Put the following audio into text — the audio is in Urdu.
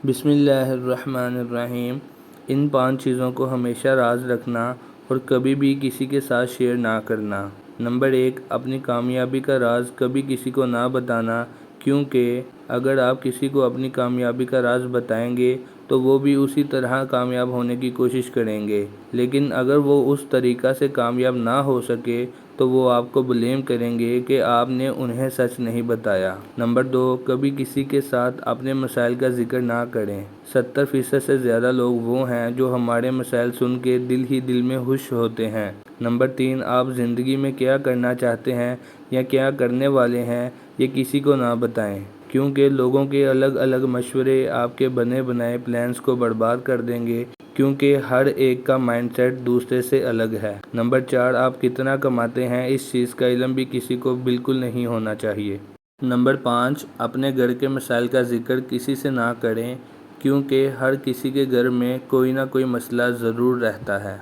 بسم اللہ الرحمن الرحیم۔ ان 5 چیزوں کو ہمیشہ راز رکھنا اور کبھی بھی کسی کے ساتھ شیئر نہ کرنا۔ نمبر 1، اپنی کامیابی کا راز کبھی کسی کو نہ بتانا، کیونکہ اگر آپ کسی کو اپنی کامیابی کا راز بتائیں گے تو وہ بھی اسی طرح کامیاب ہونے کی کوشش کریں گے، لیکن اگر وہ اس طریقہ سے کامیاب نہ ہو سکے تو وہ آپ کو بلیم کریں گے کہ آپ نے انہیں سچ نہیں بتایا۔ نمبر 2، کبھی کسی کے ساتھ اپنے مسائل کا ذکر نہ کریں۔ 70% سے زیادہ لوگ وہ ہیں جو ہمارے مسائل سن کے دل ہی دل میں خوش ہوتے ہیں۔ نمبر 3، آپ زندگی میں کیا کرنا چاہتے ہیں یا کیا کرنے والے ہیں یہ کسی کو نہ بتائیں، کیونکہ لوگوں کے الگ الگ مشورے آپ کے بنے بنائے پلانز کو برباد کر دیں گے، کیونکہ ہر ایک کا مائنڈ سیٹ دوسرے سے الگ ہے۔ نمبر 4، آپ کتنا کماتے ہیں اس چیز کا علم بھی کسی کو بالکل نہیں ہونا چاہیے۔ نمبر 5، اپنے گھر کے مسائل کا ذکر کسی سے نہ کریں، کیونکہ ہر کسی کے گھر میں کوئی نہ کوئی مسئلہ ضرور رہتا ہے۔